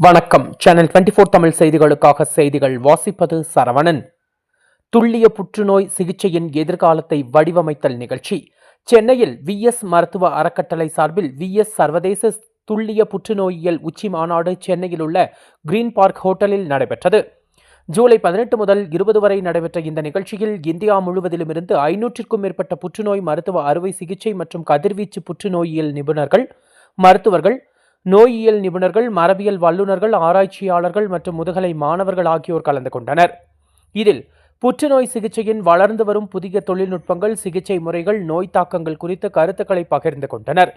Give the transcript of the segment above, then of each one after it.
வணக்கம். சேனல் 24 தமிழ் செய்திகளுக்காக செய்திகள் வாசிப்பது சரவணன். துல்லிய புற்றுநோய் சிகிச்சையின் எதிர்காலத்தை வடிவமைத்தல் நிகழ்ச்சி சென்னையில் விஎஸ் மருத்துவ அறக்கட்டளை சார்பில் விஎஸ் சர்வதேச துல்லிய புற்றுநோயியல் உச்சி மாநாடு சென்னையில் உள்ள கிரீன் பார்க் ஹோட்டலில் நடைபெற்றது. ஜூலை 18 முதல் 20 வரை நடைபெற்ற இந்த நிகழ்ச்சியில் இந்தியா முழுவதிலும் இருந்து 500க்கும் மேற்பட்ட புற்றுநோய் மருத்துவ அறுவை சிகிச்சை மற்றும் கதிர்வீச்சு புற்றுநோயியல் நிபுணர்கள், மருத்துவர்கள், நோயியல் நிபுணர்கள், மரபியல் வல்லுநர்கள், ஆராய்ச்சியாளர்கள் மற்றும் முதுகலை மாணவர்கள் ஆகியோர் கலந்து கொண்டனர். இதில் புற்றுநோய் சிகிச்சையின் வளர்ந்து வரும் புதிய தொழில்நுட்பங்கள், சிகிச்சை முறைகள், நோய் தாக்கங்கள் குறித்து கருத்துக்களை பகிர்ந்து கொண்டனர்.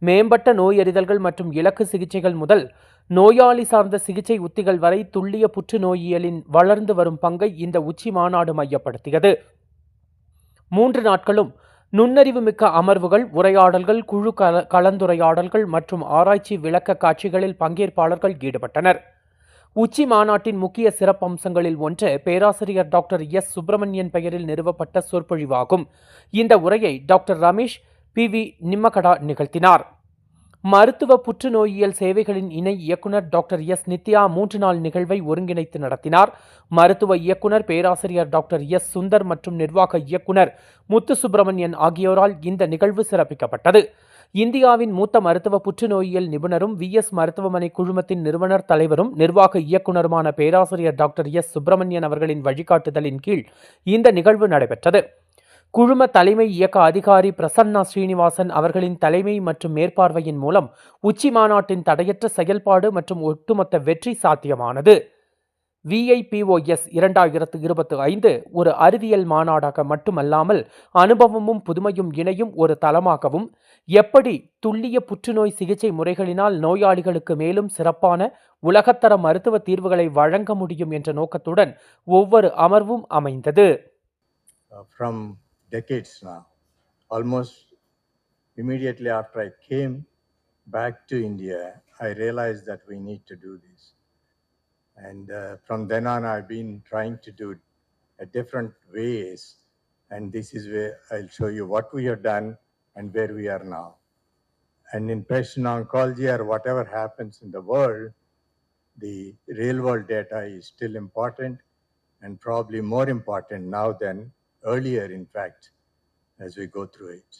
மேம்பட்ட நோயறிதல்கள் மற்றும் இலக்கு சிகிச்சைகள் முதல் நோயாளி சார்ந்த சிகிச்சை உத்திகள் வரை துல்லிய புற்றுநோயியலின் வளர்ந்து வரும் பங்கை இந்த உச்சி மாநாடு மையப்படுத்தியது. 3 நாட்களும் நுண்ணறிவு மிக்க அமர்வுகள், உரையாடல்கள், குழு கலந்துரையாடல்கள் மற்றும் ஆராய்ச்சி விளக்க காட்சிகளில் பங்கேற்பாளர்கள் ஈடுபட்டனர். உச்சி மாநாட்டின் முக்கிய சிறப்பம்சங்களில் ஒன்று பேராசிரியர் டாக்டர் எஸ். சுப்பிரமணியன் பெயரில் நிறுவப்பட்ட சொற்பொழிவாகும். இந்த உரையை டாக்டர் ரமேஷ் பி.வி. நிம்மகடா நிகழ்த்தினார். மருத்துவ புற்றுநோயியல் சேவைகளின் இணை இயக்குநர் டாக்டர் எஸ். நித்யா 3 நாள் நிகழ்வை ஒருங்கிணைத்து நடத்தினார். மருத்துவ இயக்குநர் பேராசிரியர் டாக்டர் எஸ். சுந்தர் மற்றும் நிர்வாக இயக்குநர் முத்து சுப்பிரமணியன் ஆகியோரால் இந்த நிகழ்வு சிறப்பிக்கப்பட்டது. இந்தியாவின் மூத்த மருத்துவ புற்றுநோயியல் நிபுணரும் விஎஸ் மருத்துவமனை குழுமத்தின் நிறுவனர் தலைவரும் நிர்வாக இயக்குநருமான பேராசிரியர் டாக்டர் எஸ். சுப்பிரமணியன் அவர்களின் வழிகாட்டுதலின் கீழ் இந்த நிகழ்வு நடைபெற்றது. குழும தலைமை இயக்க அதிகாரி பிரசன்னா ஸ்ரீனிவாசன் அவர்களின் தலைமை மற்றும் மேற்பார்வையின் மூலம் உச்சி மாநாட்டின் தடையற்ற செயல்பாடு மற்றும் ஒட்டுமொத்த வெற்றி சாத்தியமானது. VIPOS 2025 ஒரு அறிவியல் மாநாடாக மட்டுமல்லாமல் அனுபவமும் புதுமையும் இணையும் ஒரு தளமாகவும், எப்படி துல்லிய புற்றுநோய் சிகிச்சை முறைகளினால் நோயாளிகளுக்கு மேலும் சிறப்பான உலகத்தர மருத்துவ தீர்வுகளை வழங்க முடியும் என்ற நோக்கத்துடன் ஒவ்வொரு அமர்வும் அமைந்தது. From decades now, almost immediately after I came back to India, I realized that we need to do this. And from then on, I've been trying to do it different ways. And this is where I'll show you what we have done and where we are now. And in precision oncology or whatever happens in the world, the real world data is still important and probably more important now than earlier, in fact, as we go through it.